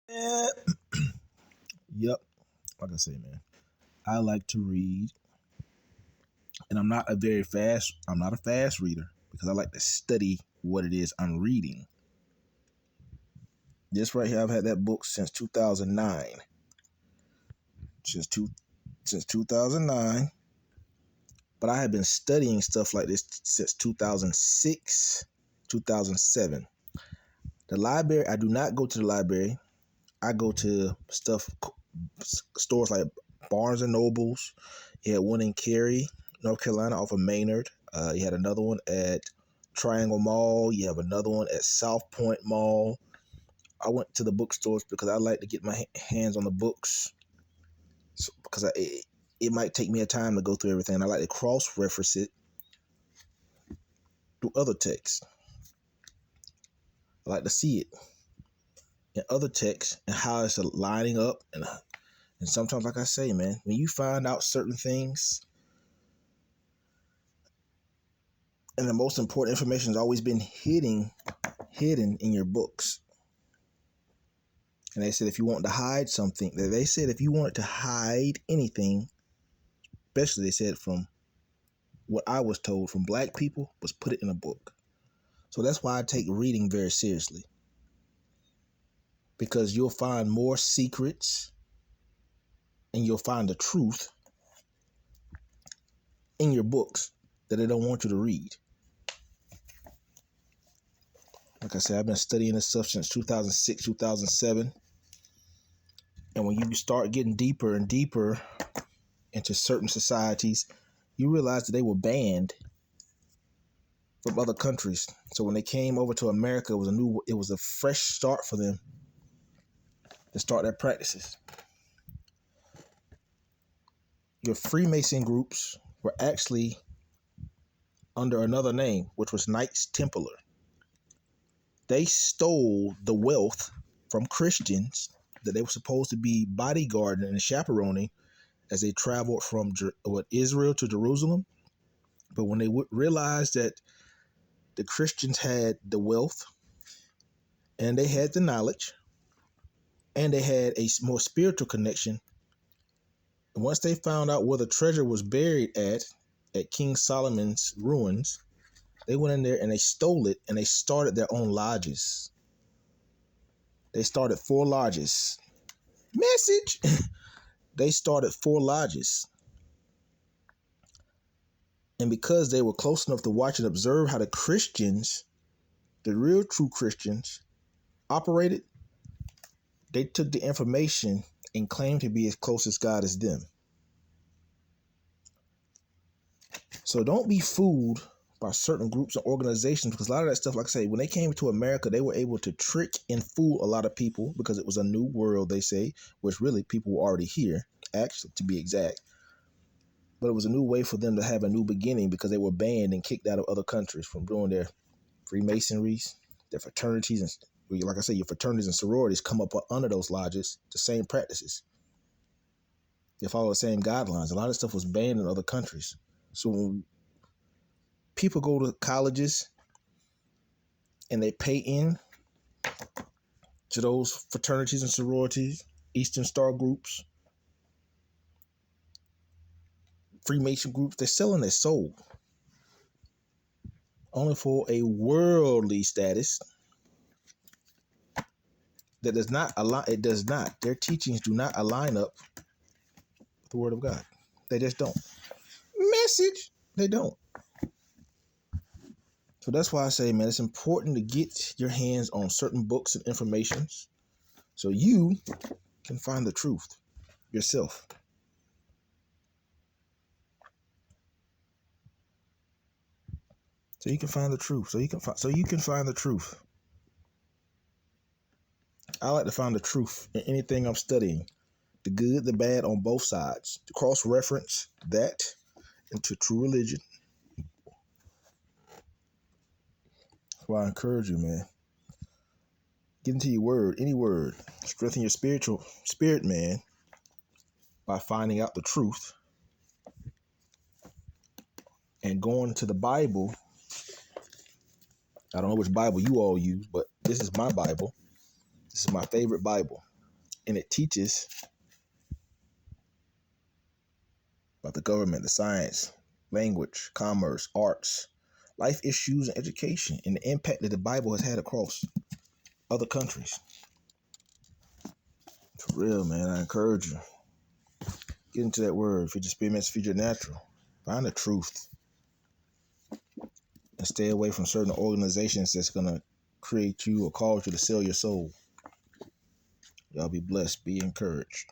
Yeah. Yep. Like I say, man, I like to read, and I'm not a fast reader because I like to study what it is I'm reading. This right here, I've had that book since 2009. Since two, since 2009. But I have been studying stuff like this since 2006, 2007. The library, I do not go to the library. I go to stores like Barnes and Nobles. You had one in Cary, North Carolina, off of Maynard. You had another one at Triangle Mall. You have another one at South Point Mall. I went to the bookstores because I like to get my hands on the books, because it might take me a time to go through everything. I like to cross-reference it through other texts. I like to see it in other texts and how it's lining up. And sometimes, like I say, man, when you find out certain things, and the most important information has always been hidden in your books. And they said if you want to hide something, they said if you wanted to hide anything, especially they said from what I was told from black people, was put it in a book. So that's why I take reading very seriously, because you'll find more secrets and you'll find the truth in your books that they don't want you to read. Like I said, I've been studying this stuff since 2006, 2007. And when you start getting deeper and deeper into certain societies, you realize that they were banned from other countries. So when they came over to America, it was a fresh start for them to start their practices. Your Freemason groups were actually under another name, which was Knights Templar. They stole the wealth from Christians that they were supposed to be bodyguarding and chaperoning as they traveled from Israel to Jerusalem. But when they realized that the Christians had the wealth and they had the knowledge and they had a more spiritual connection, and once they found out where the treasure was buried at King Solomon's ruins, they went in there and they stole it and they started their own lodges. They started 4 lodges. Message! They started 4 lodges. And because they were close enough to watch and observe how the Christians, the real true Christians, operated, they took the information and claimed to be as close as God as them. So don't be fooled by certain groups and organizations, because a lot of that stuff, like I say, when they came to America, they were able to trick and fool a lot of people because it was a new world, they say, which really people were already here, actually, to be exact. But it was a new way for them to have a new beginning because they were banned and kicked out of other countries from doing their Freemasonries, their fraternities, and like I say, your fraternities and sororities come up under those lodges, the same practices. They follow the same guidelines. A lot of stuff was banned in other countries. So when people go to colleges and they pay in to those fraternities and sororities, Eastern Star groups, Freemason groups, they're selling their soul only for a worldly status that does not align. It does not. Their teachings do not align up with the Word of God. They just don't. Message. They don't. So that's why I say, man, it's important to get your hands on certain books and informations so you can find the truth yourself. So you can find the truth. So you can find the truth. I like to find the truth in anything I'm studying, the good, the bad on both sides, to cross-reference that into true religion. That's why I encourage you, man. Get into your word, any word. Strengthen your spirit, man, by finding out the truth and going to the Bible. I don't know which Bible you all use, but this is my Bible. This is my favorite Bible. and it teaches about the government, the science, language, commerce, arts, life issues, and education, and the impact that the Bible has had across other countries. For real, man, I encourage you. Get into that word. Feed your spirit, feed your natural. Find the truth. And stay away from certain organizations that's going to create you or cause you to sell your soul. Y'all be blessed. Be encouraged.